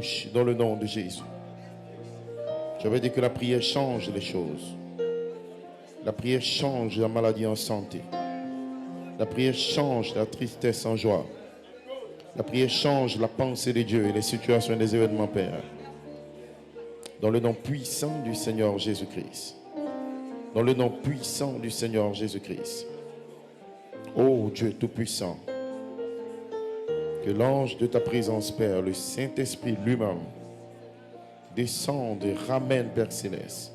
bouche dans le nom de Jésus. Je veux dire que la prière change les choses. La prière change la maladie en santé. La prière change la tristesse en joie. La prière change la pensée de Dieu et les situations et les événements, Père. Dans le nom puissant du Seigneur Jésus-Christ. Dans le nom puissant du Seigneur Jésus-Christ. Ô Dieu Tout-Puissant, que l'ange de ta présence, Père, le Saint-Esprit lui-même, descende et ramène, Père Céleste,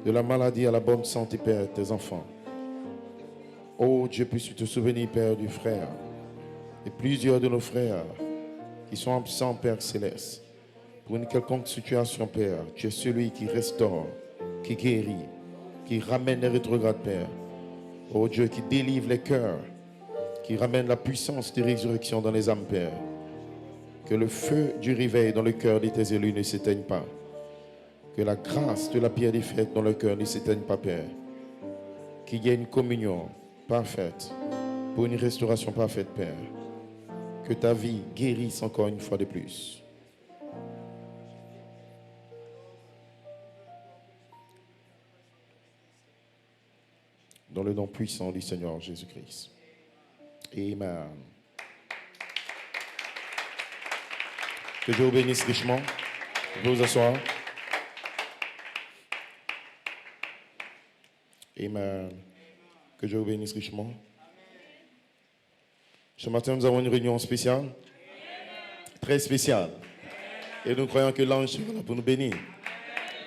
de la maladie à la bonne santé, Père, tes enfants. Ô Dieu, puisses-tu te souvenir, Père, du frère, et plusieurs de nos frères qui sont absents, Père Céleste, pour une quelconque situation, Père. Tu es celui qui restaure, qui guérit, qui ramène les rétrogrades, Père. Ô Dieu, qui délivre les cœurs, qui ramène la puissance de résurrection dans les âmes, Père. Que le feu du réveil dans le cœur de tes élus ne s'éteigne pas. Que la grâce de la pierre des fêtes dans le cœur ne s'éteigne pas, Père. Qu'il y ait une communion parfaite pour une restauration parfaite, Père. Que ta vie guérisse encore une fois de plus. Dans le nom puissant du Seigneur Jésus-Christ. Amen. Que Dieu vous bénisse richement. Vous pouvez vous asseoir. Amen. Que Dieu vous bénisse richement. Ce matin, nous avons une réunion spéciale. Très spéciale. Et nous croyons que l'ange sera là pour nous bénir.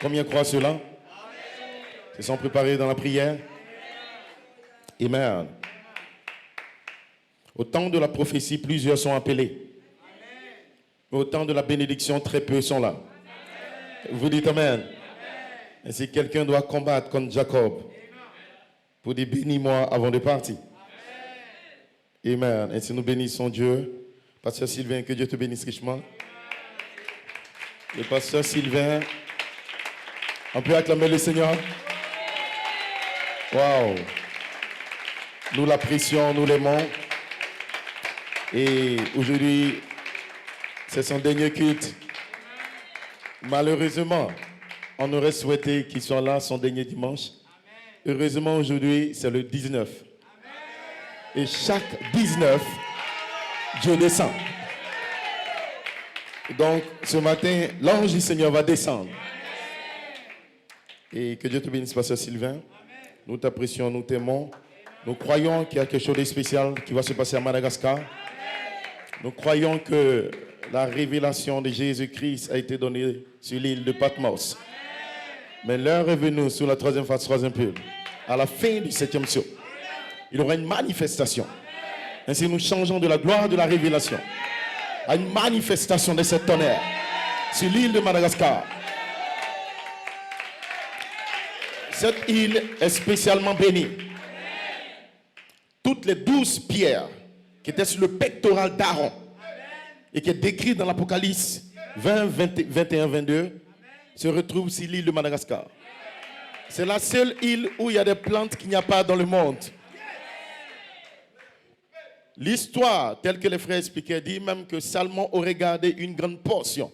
Combien croient cela? Ils sont préparés dans la prière. Amen. Au temps de la prophétie, plusieurs sont appelés. Mais au temps de la bénédiction, très peu sont là. Vous dites Amen. Et si quelqu'un doit combattre contre Jacob pour dire bénis-moi avant de partir. Amen. Et si nous bénissons Dieu, Pasteur Sylvain, que Dieu te bénisse richement. Le Pasteur Sylvain, on peut acclamer le Seigneur. Waouh. Nous l'apprécions, nous l'aimons. Et aujourd'hui, c'est son dernier culte. Malheureusement, on aurait souhaité qu'il soit là son dernier dimanche. Heureusement, aujourd'hui, c'est le 19. Et chaque 19, Dieu descend. Donc, ce matin, l'ange du Seigneur va descendre. Et que Dieu te bénisse, Pasteur Sylvain. Nous t'apprécions, nous t'aimons. Nous croyons qu'il y a quelque chose de spécial qui va se passer à Madagascar. Nous croyons que la révélation de Jésus-Christ a été donnée sur l'île de Patmos. Mais l'heure est venue sur la troisième phase, troisième pile. À la fin du 7e ciel, il y aura une manifestation. Ainsi, nous changeons de la gloire de la révélation à une manifestation de cette tonnerre sur l'île de Madagascar. Cette île est spécialement bénie. Toutes les 12 pierres qui étaient sur le pectoral d'Aaron et qui est décrit dans l'Apocalypse 20, 21, 22 se retrouvent sur l'île de Madagascar. C'est la seule île où il y a des plantes qu'il n'y a pas dans le monde. L'histoire, telle que les frères expliquaient, dit même que Salomon aurait gardé une grande portion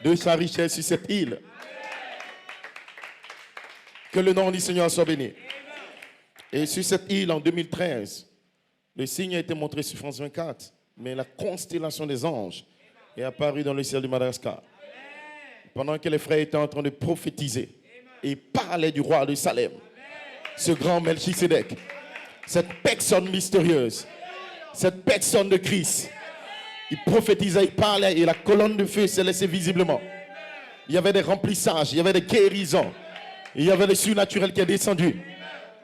de sa richesse sur cette île. Que le nom du Seigneur soit béni. Et sur cette île, en 2013, le signe a été montré sur France 24, mais la constellation des anges est apparue dans le ciel de Madagascar. Pendant que les frères étaient en train de prophétiser et parlaient du roi de Salem, ce grand Melchisédek, cette personne mystérieuse, cette personne de Christ, il prophétisait, il parlait et la colonne de feu s'est laissée visiblement. Il y avait des remplissages, il y avait des guérisons, il y avait le surnaturel qui est descendu.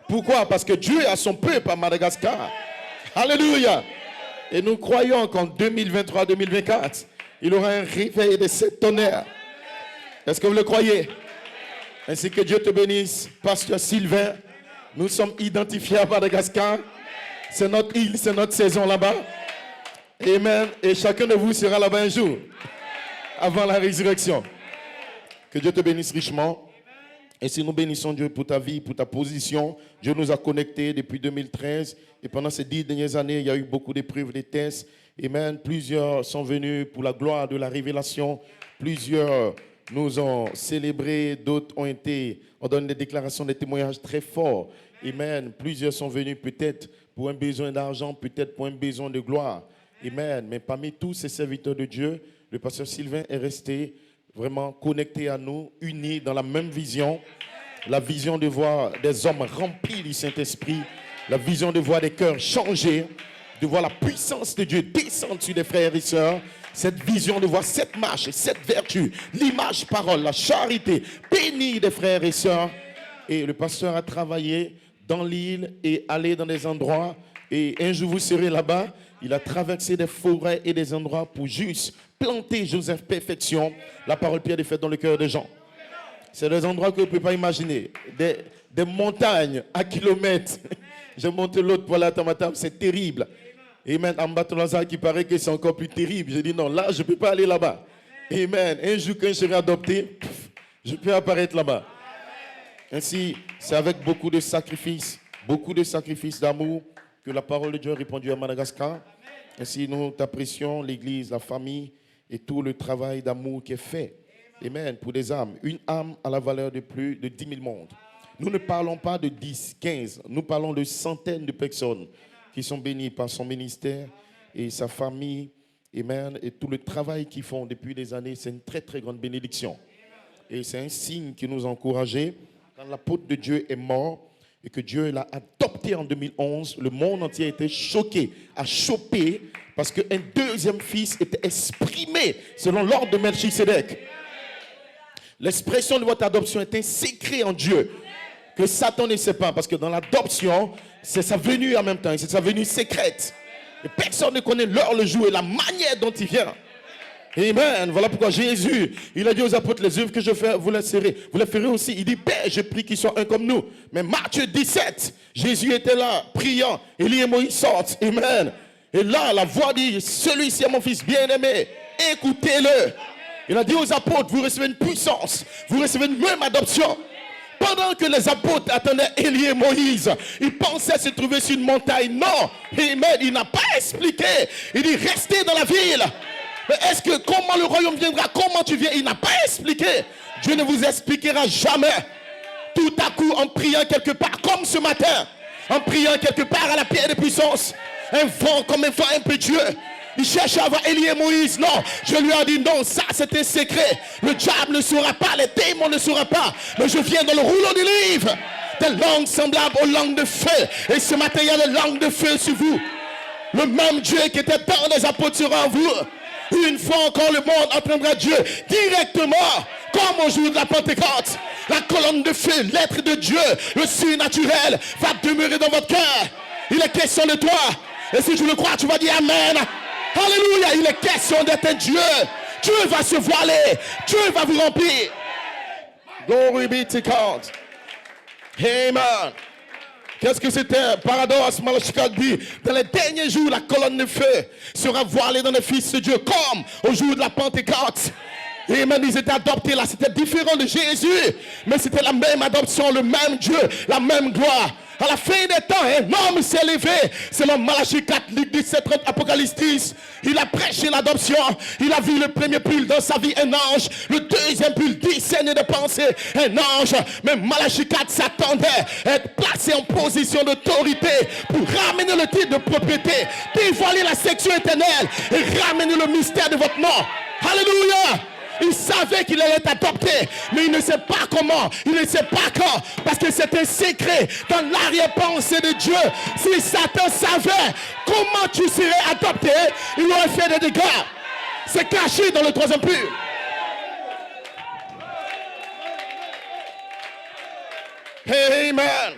Pourquoi? Parce que Dieu a son peuple à Madagascar. Alléluia. Et nous croyons qu'en 2023-2024, il y aura un réveil de cette tonnerre. Est-ce que vous le croyez? Ainsi que Dieu te bénisse, Pasteur Sylvain. Nous sommes identifiés à Madagascar. C'est notre île, c'est notre saison là-bas. Amen. Et chacun de vous sera là-bas un jour, avant la résurrection. Que Dieu te bénisse richement. Et si nous bénissons Dieu pour ta vie, pour ta position, Dieu nous a connectés depuis 2013. Et pendant ces 10 dernières années, il y a eu beaucoup d'épreuves, des tests. Amen. Plusieurs sont venus pour la gloire de la révélation. Plusieurs nous ont célébrés. D'autres ont donné des déclarations, des témoignages très forts. Amen. Plusieurs sont venus peut-être pour un besoin d'argent, peut-être pour un besoin de gloire. Amen. Mais parmi tous ces serviteurs de Dieu, le pasteur Sylvain est resté vraiment connecté à nous, unis dans la même vision. La vision de voir des hommes remplis du Saint-Esprit. La vision de voir des cœurs changer. De voir la puissance de Dieu descendre sur des frères et sœurs. Cette vision de voir cette marche, cette vertu, l'image, parole, la charité, bénir des frères et sœurs. Et le pasteur a travaillé dans l'île et allé dans des endroits. Et un jour vous serez là-bas. Il a traversé des forêts et des endroits pour juste planter Joseph Perfection. La parole Pierre est faite dans le cœur des gens. C'est des endroits que vous ne pouvez pas imaginer. Des montagnes à kilomètres. J'ai monté l'autre pour aller à Tamatam, c'est terrible. Amen. En Batolazar qui paraît que c'est encore plus terrible. J'ai dit non, là, je ne peux pas aller là-bas. Amen. Un jour, quand je serai adopté, je peux apparaître là-bas. Ainsi, c'est avec beaucoup de sacrifices d'amour que la parole de Dieu est répandue à Madagascar. Ainsi, nous t'apprécions, l'Église, la famille et tout le travail d'amour qui est fait. Amen. Pour des âmes. Une âme à la valeur de plus de 10 000 mondes. Nous ne parlons pas de 10, 15. Nous parlons de centaines de personnes qui sont bénies par son ministère et sa famille. Amen. Et tout le travail qu'ils font depuis des années, c'est une très, très grande bénédiction. Et c'est un signe qui nous a encouragés. Quand l'apôtre de Dieu est mort et que Dieu l'a adopté en 2011, le monde entier a été choqué, a chopé, parce qu'un deuxième fils était exprimé selon l'ordre de Melchisedec. L'expression de votre adoption est un secret en Dieu que Satan ne sait pas, parce que dans l'adoption, c'est sa venue en même temps, c'est sa venue secrète. Et personne ne connaît l'heure, le jour et la manière dont il vient. Amen. Voilà pourquoi Jésus, il a dit aux apôtres, les œuvres que je fais, vous les ferez aussi. Il dit, Père, je prie qu'ils soient un comme nous. Mais Matthieu 17, Jésus était là, priant. Élie et Moïse sortent. Amen. Et là, la voix dit, celui-ci est mon fils bien-aimé. Écoutez-le. Il a dit aux apôtres, vous recevez une puissance. Vous recevez une même adoption. Pendant que les apôtres attendaient Élie et Moïse, ils pensaient se trouver sur une montagne. Non. Amen. Il n'a pas expliqué. Il dit, restez dans la ville. Mais est-ce que comment le royaume viendra? Comment tu viens? Il n'a pas expliqué. Dieu ne vous expliquera jamais. Tout à coup, en priant quelque part, comme ce matin, en priant quelque part à la pierre de puissance, un vent comme un vent impétueux. Il cherche à avoir Élie et Moïse. Non, je lui ai dit non, ça c'est un secret. Le diable ne saura pas, les démons ne sauront pas. Mais je viens dans le rouleau du livre. Des langues semblables aux langues de feu. Et ce matin, il y a des langues de feu sur vous. Le même Dieu qui était dans les apôtres sera en vous. Une fois encore, le monde entendra Dieu directement, comme au jour de la Pentecôte. La colonne de feu, l'être de Dieu, le surnaturel, va demeurer dans votre cœur. Il est question de toi. Et si tu le crois, tu vas dire Amen. Alléluia. Il est question d'être un Dieu. Dieu va se voiler. Dieu va vous remplir. Glory be to God. Amen. Qu'est-ce que c'était? Paradoxe, Malachi 4 dit, dans les derniers jours, la colonne de feu sera voilée dans les fils de Dieu, comme au jour de la Pentecôte. Et même ils étaient adoptés là, c'était différent de Jésus, mais c'était la même adoption, le même Dieu, la même gloire. À la fin des temps, un homme s'est levé, selon Malachi 4, Luc 17, 30, Apocalypse 10. Il a prêché l'adoption. Il a vu le premier pull dans sa vie, un ange. Le deuxième pull, discerner de pensée, un ange. Mais Malachi 4 s'attendait à être placé en position d'autorité pour ramener le titre de propriété, dévoiler la section éternelle et ramener le mystère de votre nom. Alléluia! Il savait qu'il allait être adopté, mais il ne sait pas comment, il ne sait pas quand, parce que c'est un secret dans l'arrière-pensée de Dieu. Si Satan savait comment tu serais adopté, il aurait fait des dégâts. C'est caché dans le troisième pull. Amen.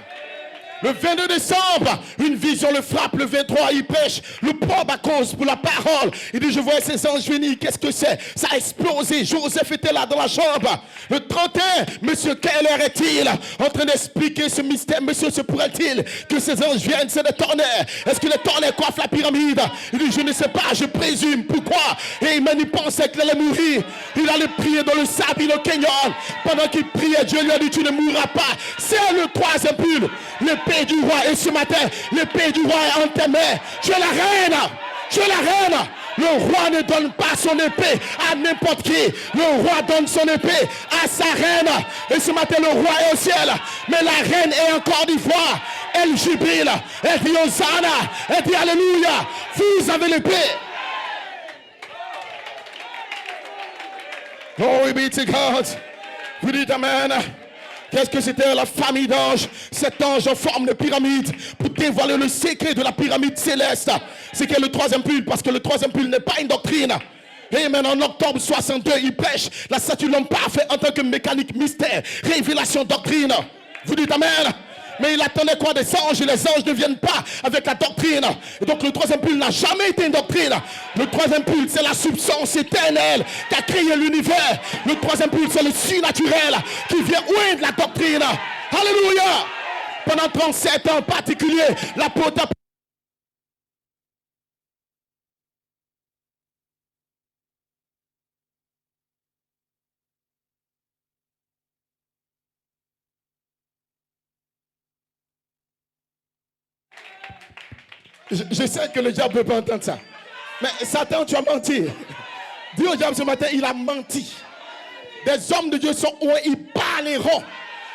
Le 22 décembre, une vision le frappe. Le 23, il pêche. Le pauvre à cause pour la parole. Il dit, je vois ces anges venir. Qu'est-ce que c'est? Ça a explosé. Joseph était là dans la chambre. Le 31, monsieur, quelle heure est-il? En train d'expliquer ce mystère. Monsieur, se pourrait-il que ces anges viennent? C'est des tonnerres. Est-ce que les tonnerres coiffent la pyramide? Il dit, je ne sais pas, je présume. Pourquoi? Et il pensait qu'il allait mourir. Il allait prier dans le sable, le canyon. Pendant qu'il priait, Dieu lui a dit, tu ne mourras pas. C'est le troisième pull. L'épée du roi, et ce matin, l'épée du roi est en tes mains. Tu es la reine, Tu es la reine. Le roi ne donne pas son épée à n'importe qui. Le roi donne son épée à sa reine. Et ce matin, le roi est au ciel. Mais la reine est en Côte d'Ivoire. Elle jubile. Elle dit Hosanna. Elle dit Alléluia. Vous avez l'épée. Glory be to God. Vous dites Amen. Qu'est-ce que c'était la famille d'anges? Cet ange en forme de pyramide pour dévoiler le secret de la pyramide céleste. C'est que le troisième pull, parce que le troisième pull n'est pas une doctrine. Et maintenant en octobre 62, il prêche la statue de l'homme parfait en tant que mécanique mystère, révélation, doctrine. Vous dites Amen. Mais il attendait quoi des anges? Et les anges ne viennent pas avec la doctrine. Et donc le troisième pull n'a jamais été une doctrine. Le troisième pull, c'est la substance éternelle qui a créé l'univers. Le troisième pull, c'est le surnaturel qui vient oindre la doctrine. Alléluia. Pendant 37 ans en particulier, l'apôtre a... Je sais que le diable ne peut pas entendre ça. Mais Satan, tu as menti. Dis au diable ce matin, il a menti. Des hommes de Dieu sont où ils parleront.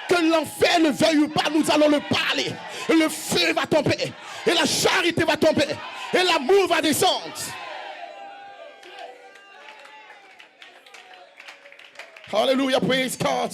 Que l'enfer ne veuille pas, nous allons le parler. Et le feu va tomber. Et la charité va tomber. Et l'amour va descendre. Alléluia, praise God.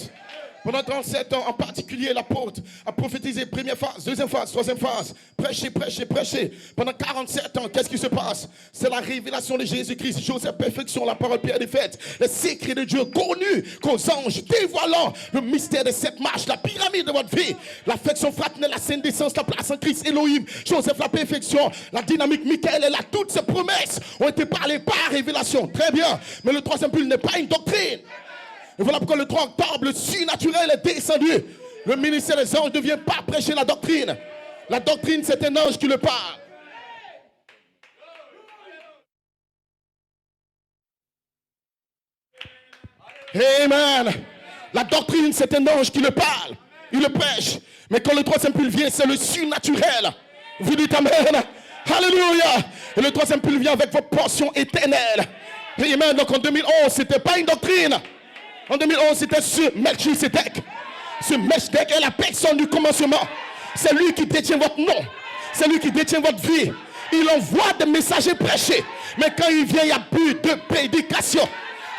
Pendant 37 ans, en particulier, l'apôtre a prophétisé première phase, deuxième phase, troisième phase. Prêcher, prêcher, prêcher. Pendant 47 ans, qu'est-ce qui se passe? C'est la révélation de Jésus-Christ. Joseph, perfection, la parole Pierre des fêtes. Les secrets de Dieu connus qu'aux anges, dévoilant le mystère de cette marche, la pyramide de votre vie. L'affection fraternelle, la sainte décence, la place en Christ, Elohim. Joseph, la perfection, la dynamique, Michael est là. Toutes ces promesses ont été parlées par révélation. Très bien. Mais le troisième pull n'est pas une doctrine. Et voilà pourquoi le 3 octobre, le surnaturel est descendu. Le ministère des anges ne vient pas prêcher la doctrine. La doctrine, c'est un ange qui le parle. Amen. La doctrine, c'est un ange qui le parle. Il le prêche. Mais quand le troisième pull vient, c'est le surnaturel. Vous dites Amen. Alléluia. Et le troisième pull vient avec votre portion éternelle. Amen. Donc en 2011, ce n'était pas une doctrine. En 2011, c'était sur Melchisedec. Ce Melchisedec est la personne du commencement. C'est lui qui détient votre nom. C'est lui qui détient votre vie. Il envoie des messagers prêcher. Mais quand il vient, il n'y a plus de prédication.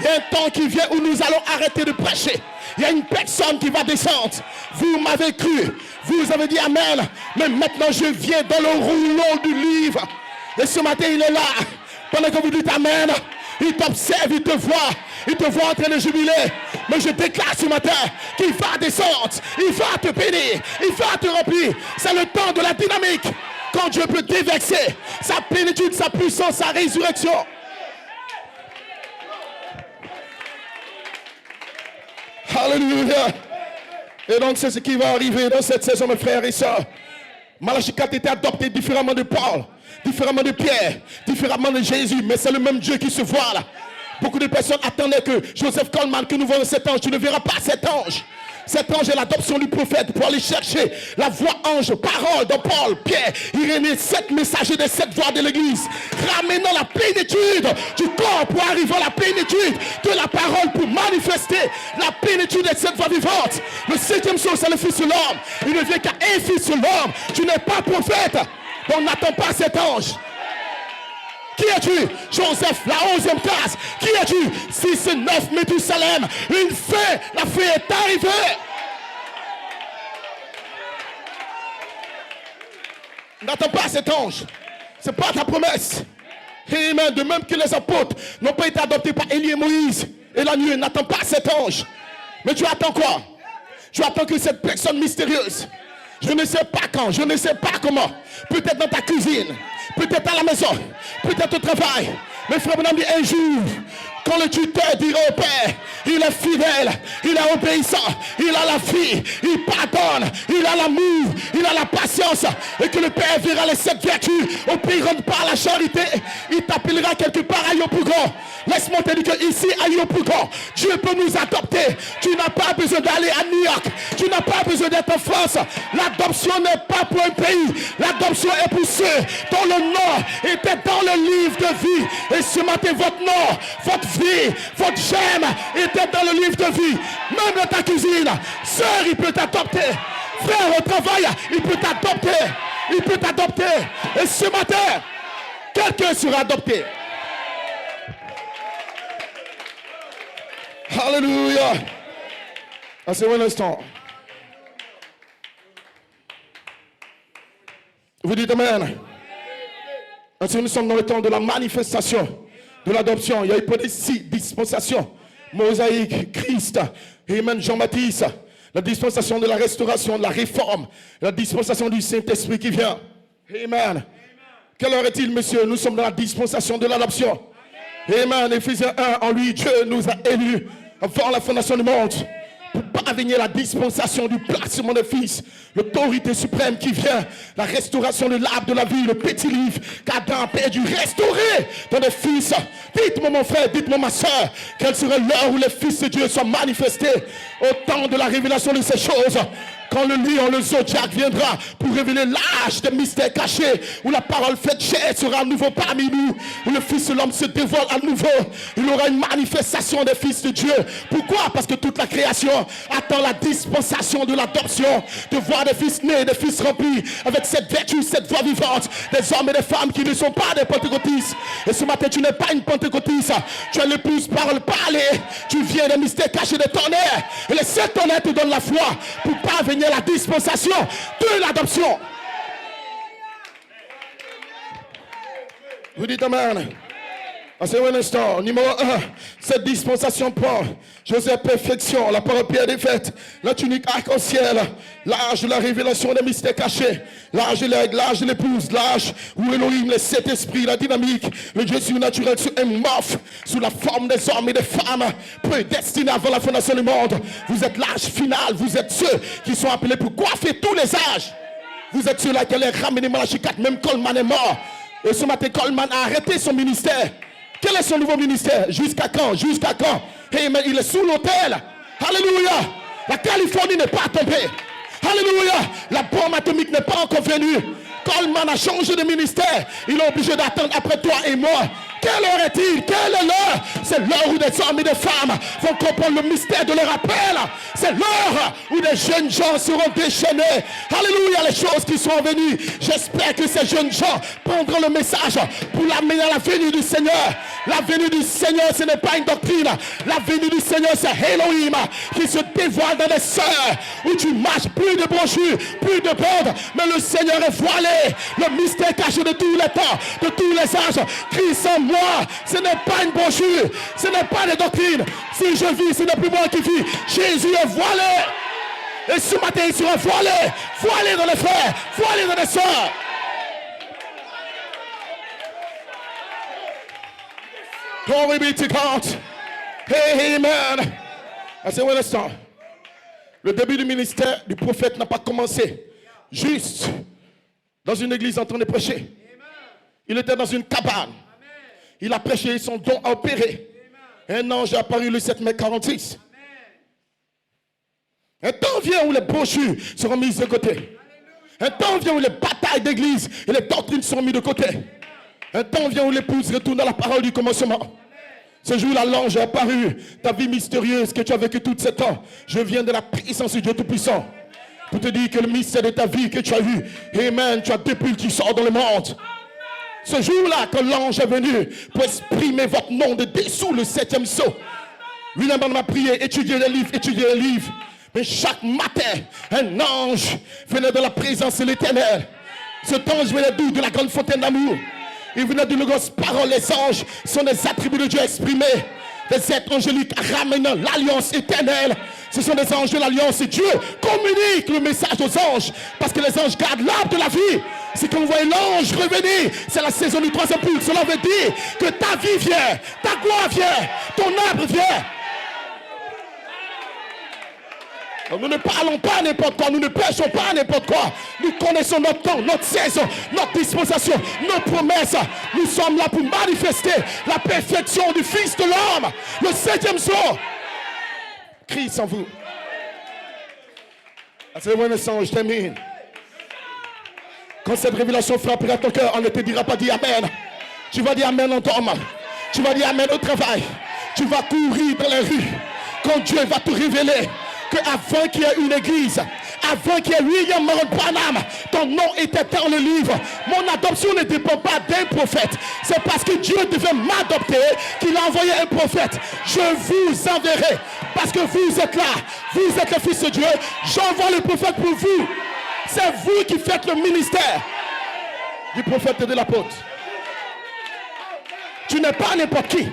Il y a un temps qui vient où nous allons arrêter de prêcher. Il y a une personne qui va descendre. Vous m'avez cru. Vous avez dit Amen. Mais maintenant, je viens dans le rouleau du livre. Et ce matin, il est là. Pendant que vous dites Amen, il t'observe, il te voit. Il te voit en train de jubiler. Mais je déclare ce matin qu'il va descendre. Il va te bénir. Il va te remplir. C'est le temps de la dynamique. Quand Dieu peut déverser sa plénitude, sa puissance, sa résurrection. Alléluia. Et donc c'est ce qui va arriver dans cette saison, mes frères et sœurs. Malachie 4 était adopté différemment de Paul, différemment de Pierre, différemment de Jésus. Mais c'est le même Dieu qui se voit là. Beaucoup de personnes attendaient que Joseph Coleman, que nous voyons cet ange, tu ne verras pas cet ange. Cet ange est l'adoption du prophète pour aller chercher la voix ange, parole de Paul, Pierre, Irénée, 7 messagers des 7 voix de l'église, ramenant la plénitude du corps pour arriver à la plénitude de la parole pour manifester la plénitude des 7 voix vivantes. Le 7e jour, c'est le Fils de l'homme. Il ne vient qu'à un Fils de l'homme. Tu n'es pas prophète. On n'attend pas cet ange. Qui es-tu? Joseph, la 11e classe. Qui es-tu? 6 et 9, Méthusalem. Une fin, la fin est arrivée. N'attends pas cet ange. Ce n'est pas ta promesse. Amen. De même que les apôtres n'ont pas été adoptés par Élie et Moïse et la nuit, n'attends pas cet ange. Mais tu attends quoi? Tu attends que cette personne mystérieuse, je ne sais pas quand, je ne sais pas comment, peut-être dans ta cuisine, peut-être à la maison, peut-être au travail. Mais frère, mon ami, un jour, quand le tuteur dira au père, il est fidèle, il est obéissant, il a la vie, il pardonne, il a l'amour, il a la patience, et que le Père verra les 7 vertus, opérant par la charité, il t'appellera quelque part à Yopougon. Laisse-moi te dire qu'ici à Yopougon, Dieu peut nous adopter. Tu n'as pas besoin d'aller à New York, tu n'as pas besoin d'être en France. L'adoption n'est pas pour un pays, l'adoption est pour ceux dont le nom était dans le livre de vie. Et ce matin, votre nom, votre vie, votre gemme était dans le livre de vie. Même dans ta cuisine, sœur, il peut t'adopter. Frère, au travail, il peut t'adopter. Il peut t'adopter. Et ce matin, quelqu'un sera adopté. Alléluia. C'est un instant. Vous dites Amen. Ainsi, nous sommes dans le temps de la manifestation de l'adoption. Il y a eu pas de 6 dispensations. Mosaïque, Christ, Amen, Jean-Baptiste. La dispensation de la restauration, de la réforme. La dispensation du Saint-Esprit qui vient. Amen. Quelle heure est-il, monsieur? Nous sommes dans la dispensation de l'adoption. Amen. Éphésiens 1, en lui, Dieu nous a élus avant la fondation du monde pour parvenir la dispensation du placement des fils, l'autorité suprême qui vient, la restauration de l'arbre de la vie, le petit livre qu'Adam a perdu, restauré dans les fils. Dites-moi mon frère, dites-moi ma soeur, quelle serait l'heure où les fils de Dieu soient manifestés au temps de la révélation de ces choses. Quand le lion, le zodiaque viendra pour révéler l'âge des mystères cachés, où la parole faite chair sera à nouveau parmi nous, où le Fils de l'homme se dévoile à nouveau, il y aura une manifestation des fils de Dieu. Pourquoi? Parce que toute la création attend la dispensation de l'adoption, de voir des fils nés, des fils remplis, avec cette vertu, cette voix vivante, des hommes et des femmes qui ne sont pas des pentecôtistes. Et ce matin, tu n'es pas une pentecôtiste, tu es l'épouse parole parlée, tu viens des mystères cachés de tonnerre, et les 7 tonnerres te donnent la foi pour parvenir la dispensation de l'adoption. Vous dites Amen. C'est un instant. Numéro 1, cette dispensation prend Joseph perfection, la parole pierre défaite, la tunique arc-en-ciel, l'âge de la révélation des mystères cachés, l'âge de l'aigle, l'âge de l'épouse, l'âge où Elohim, le Saint-Esprit, la dynamique, le Dieu surnaturel sous un morphe, sous la forme des hommes et des femmes, prédestinés avant la fondation du monde. Vous êtes l'âge final, vous êtes ceux qui sont appelés pour coiffer tous les âges. Vous êtes ceux-là qui allaient ramener Malachie 4, même Coleman est mort. Et ce matin, Coleman a arrêté son ministère. Quel est son nouveau ministère? Jusqu'à quand? Jusqu'à quand? Hey, mais il est sous l'autel. Alléluia. La Californie n'est pas tombée. Alléluia. La bombe atomique n'est pas encore venue. Coleman a changé de ministère. Il est obligé d'attendre après toi et moi. Quelle heure est-il? Quelle est l'heure? C'est l'heure où des hommes et des femmes vont comprendre le mystère de leur appel. C'est l'heure où des jeunes gens seront déchaînés. Alléluia, les choses qui sont venues. J'espère que ces jeunes gens prendront le message pour l'amener à la venue du Seigneur. La venue du Seigneur, ce n'est pas une doctrine. La venue du Seigneur, c'est Elohim qui se dévoile dans des sœurs où tu marches, plus de brochures, plus de bandes, mais le Seigneur est voilé. Le mystère caché de tous les temps, de tous les âges. Christ en moi, ce n'est pas une brochure, ce n'est pas des doctrines. Si je vis, ce n'est plus moi qui vis. Jésus est voilé. Et ce matin, il sera voilé. Voilé dans les frères, voilé dans les sœurs. Glory be to God. Hey, amen. C'est un instant. Le début du ministère du prophète n'a pas commencé juste dans une église en train de prêcher. Il était dans une cabane. Il a prêché, son don a opéré. Un ange est apparu le 7 mai 46. Un temps vient où les brochures seront mises de côté. Un temps vient où les batailles d'église et les doctrines seront mises de côté. Un temps vient où l'épouse retourne à la parole du commencement. Ce jour-là, l'ange est apparu. Ta vie mystérieuse que tu as vécue tout ce temps. Je viens de la puissance du Dieu Tout-Puissant pour te dire que le mystère de ta vie que tu as vu, amen, tu as depuis que tu sors dans le monde. Ce jour-là, quand l'ange est venu pour exprimer votre nom de dessous le 7e sceau, William m'a prié, étudier les livres. Mais chaque matin, un ange venait de la présence de l'Éternel. Cet ange venait d'où? De la grande fontaine d'amour. Il venait de l'Ogos parole. Les anges sont des attributs de Dieu exprimés. Des êtres angéliques ramenant l'alliance éternelle. Ce sont des anges de l'alliance et Dieu communique le message aux anges parce que les anges gardent l'arbre de la vie. C'est quand vous voyez l'ange revenir, c'est la saison du 3e pôle. Cela veut dire que ta vie vient, ta gloire vient, ton arbre vient. Nous ne parlons pas n'importe quoi, nous ne prêchons pas n'importe quoi. Nous connaissons notre temps, notre saison, notre dispensation, nos promesses. Nous sommes là pour manifester la perfection du Fils de l'homme. Le 7e jour. Christ en vous. C'est bon, je termine. Quand cette révélation frappera ton cœur, on ne te dira pas dis Amen. Tu vas dire Amen en ton homme. Tu vas dire Amen au travail. Tu vas courir dans les rues. Quand Dieu va te révéler qu'avant qu'il y ait une église, avant qu'il y ait William Marion Branham, ton nom était dans le livre. Mon adoption ne dépend pas d'un prophète. C'est parce que Dieu devait m'adopter qu'il a envoyé un prophète. Je vous enverrai parce que vous êtes là. Vous êtes le Fils de Dieu. J'envoie le prophète pour vous. C'est vous qui faites le ministère du prophète et de l'apôtre. Tu n'es pas n'importe qui.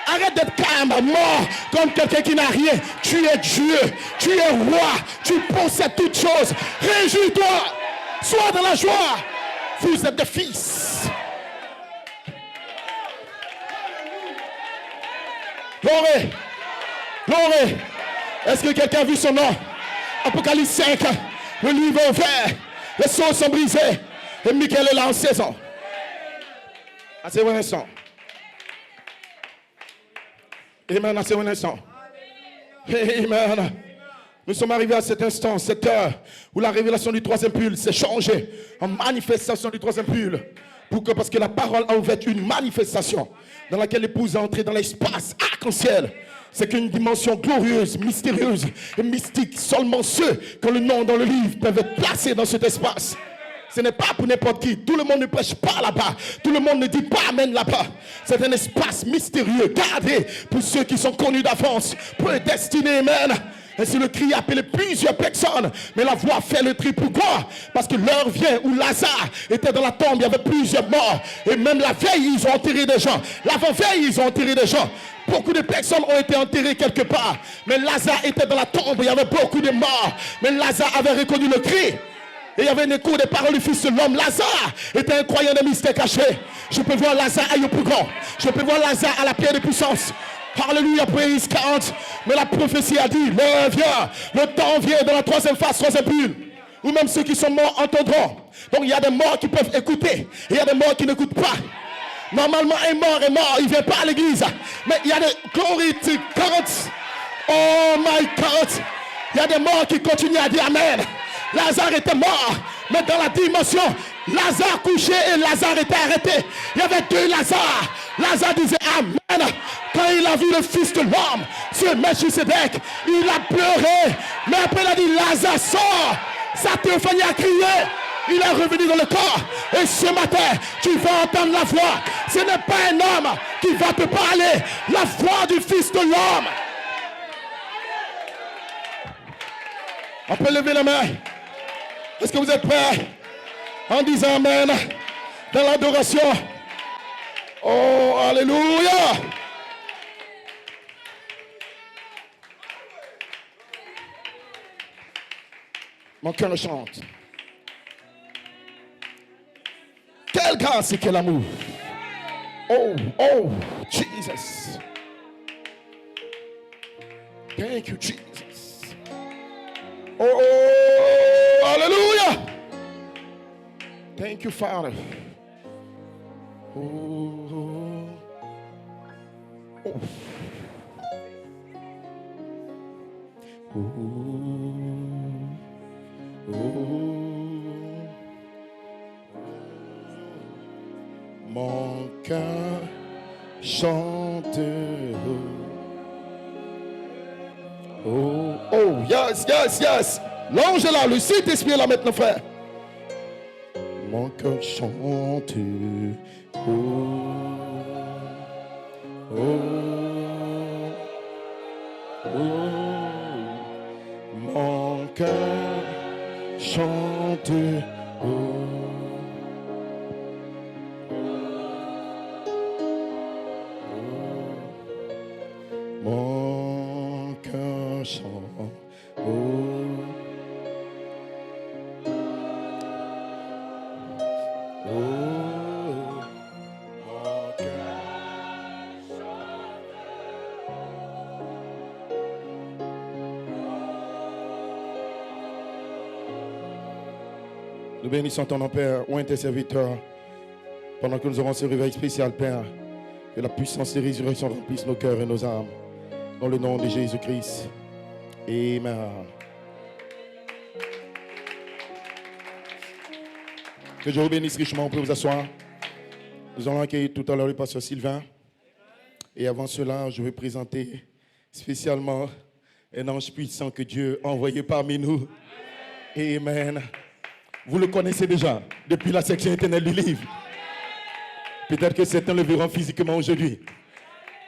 Arrête d'être calme, mort, comme quelqu'un qui n'a rien. Tu es Dieu, tu es roi, tu possèdes toutes choses. Réjouis-toi, sois dans la joie. Vous êtes des fils. Gloré, gloré. Est-ce que quelqu'un a vu son nom? Apocalypse 5, le livre est ouvert, les sceaux sont brisés. Et Michael est là en saison. C'est un instant. Amen, c'est un instant. Amen. Nous sommes arrivés à cet instant, cette heure, où la révélation du 3e pull s'est changée en manifestation du 3e pull. Pourquoi? Parce que la parole a ouvert une manifestation dans laquelle l'épouse est entrée dans l'espace arc-en-ciel. C'est qu'une dimension glorieuse, mystérieuse et mystique. Seulement ceux qui ont le nom dans le livre peuvent être placés dans cet espace. Ce n'est pas pour n'importe qui. Tout le monde ne prêche pas là-bas. Tout le monde ne dit pas Amen là-bas. C'est un espace mystérieux, gardé pour ceux qui sont connus d'avance, prédestinés, Amen. Et si le cri appelait plusieurs personnes, mais la voix fait le tri. Pourquoi? Parce que l'heure vient où Lazare était dans la tombe, il y avait plusieurs morts. Et même la veille, ils ont enterré des gens. L'avant-veille, ils ont enterré des gens. Beaucoup de personnes ont été enterrées quelque part. Mais Lazare était dans la tombe, il y avait beaucoup de morts. Mais Lazare avait reconnu le cri. Et il y avait un écho des paroles du Fils de l'homme. Lazare était un croyant de mystère caché. Je peux voir Lazare à Yopougon. Je peux voir Lazare à la pierre de puissance. Alléluia, praise 40. Mais la prophétie a dit, l'heure vient, le temps vient dans la 3e phase, 3e bulle. Où même ceux qui sont morts entendront. Donc il y a des morts qui peuvent écouter. Et il y a des morts qui n'écoutent pas. Normalement, un mort est mort, il ne vient pas à l'église. Mais il y a des glory to God. Oh my God. Il y a des morts qui continuent à dire Amen. Lazare était mort, mais dans la dimension, Lazare couchait et Lazare était arrêté. Il y avait 2 Lazare. Lazare disait Amen. Quand il a vu le Fils de l'homme, ce Melchisedec, il a pleuré. Mais après il a dit Lazare sort. Sa théophanie a crié. Il est revenu dans le corps. Et ce matin, tu vas entendre la voix. Ce n'est pas un homme qui va te parler. La voix du Fils de l'homme. On peut lever la main. Est-ce que vous êtes prêts? En disant Amen. Dans l'adoration. Oh, alléluia. Mon cœur le chante. Quelle grâce et quel amour. Oh, oh, Jesus. Thank you, Jesus. Oh, oh, hallelujah. Thank you, Father. Oh, oh. Oh, oh. Mon cœur chante. Oh, oh, yes, yes, yes. L'ange est là, le Saint-Esprit est là maintenant, frère. Mon cœur chante. Oh, oh, oh. Mon cœur chante. Oh. Mon cœur chante. Oh. Nous bénissons ton nom, Père, ou interserviteur, pendant que nous aurons ce réveil spécial, Père. Que la puissance des résurrections remplisse nos cœurs et nos âmes. Dans le nom de Jésus-Christ. Amen. Que Dieu vous bénisse richement. Vous pouvez vous asseoir. Nous allons accueillir tout à l'heure le pasteur Sylvain. Et avant cela, je vais présenter spécialement un ange puissant que Dieu a envoyé parmi nous. Amen. Vous le connaissez déjà depuis la section éternelle du livre. Peut-être que certains le verront physiquement aujourd'hui.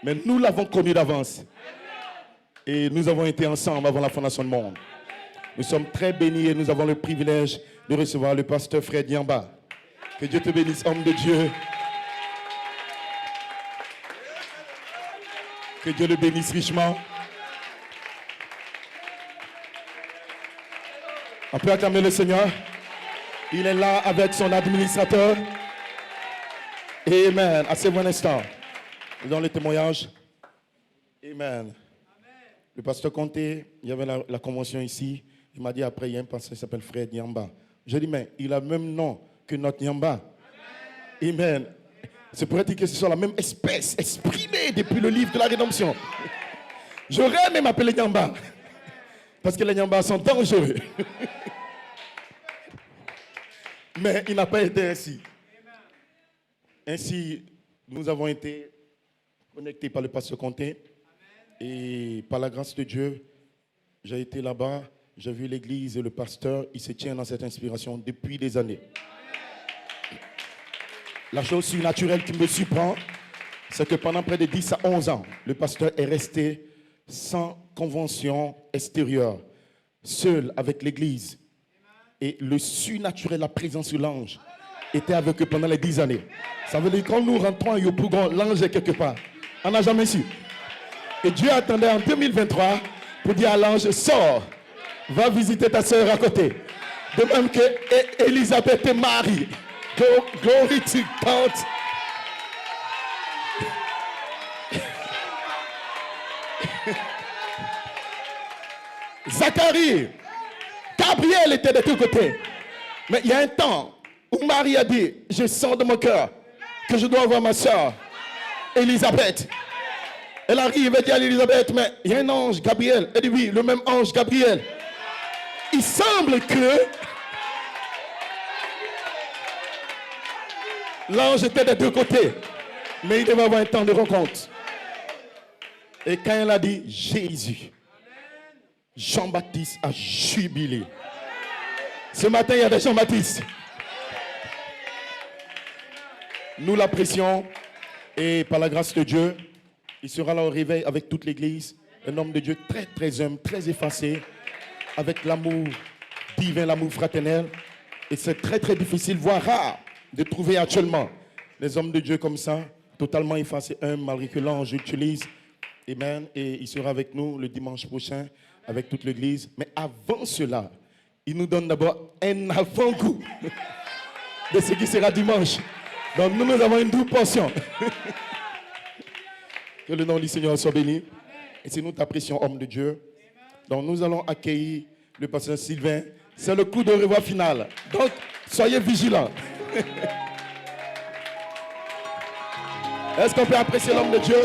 Mais nous l'avons connu d'avance. Et nous avons été ensemble avant la fondation du monde. Nous sommes très bénis et nous avons le privilège de recevoir le pasteur Fred Yamba. Que Dieu te bénisse, homme de Dieu. Que Dieu le bénisse richement. On peut acclamer le Seigneur. Il est là avec son administrateur. Amen. À ce bon instant. Dans le témoignage. Amen. Le pasteur Comté, il y avait la convention ici. Il m'a dit après, il y a un pasteur qui s'appelle Fred Yamba. Je dis, mais il a le même nom que notre Yamba. Amen. C'est pour dire que ce soit la même espèce exprimée depuis le livre de la rédemption. J'aurais même appelé Yamba. Parce que les Yambas sont dangereux. Mais il n'a pas été ainsi. Ainsi, nous avons été connectés par le pasteur Comté. Et par la grâce de Dieu, j'ai été là-bas, j'ai vu l'église et le pasteur, il se tient dans cette inspiration depuis des années. La chose surnaturelle qui me surprend, c'est que pendant près de 10 à 11 ans, le pasteur est resté sans convention extérieure, seul avec l'église. Et le surnaturel, la présence de l'ange, était avec eux pendant les 10 années. Ça veut dire que quand nous rentrons à Yopougon, l'ange est quelque part. On n'a jamais su. Et Dieu attendait en 2023 pour dire à l'ange, sors, va visiter ta soeur à côté. De même que Élisabeth et Marie. Glory to God. Zacharie, Gabriel était de tous côtés. Mais il y a un temps où Marie a dit, je sens de mon cœur que je dois voir ma soeur, Élisabeth. Elle arrive et dit à Élisabeth, mais il y a un ange, Gabriel. Elle dit oui, le même ange, Gabriel. Il semble que l'ange était des deux côtés, mais il devait avoir un temps de rencontre. Et quand elle a dit Jésus, Jean-Baptiste a jubilé. Ce matin, il y a des Jean-Baptiste. Nous l'apprécions et par la grâce de Dieu, il sera là au réveil avec toute l'église. Un homme de Dieu très, très humble, très effacé, avec l'amour divin, l'amour fraternel. Et c'est très, très difficile, voire rare, de trouver actuellement des hommes de Dieu comme ça, totalement effacés, humbles, malgré que l'ange utilise. Amen. Et il sera avec nous le dimanche prochain, avec toute l'église. Mais avant cela, il nous donne d'abord un avant-goût de ce qui sera dimanche. Donc nous avons une double portion. Que le nom du Seigneur soit béni. Et c'est nous t'apprécions, homme de Dieu. Donc nous allons accueillir le pasteur Sylvain. C'est le coup de revoir final. Donc soyez vigilants. Est-ce qu'on peut apprécier l'homme de Dieu?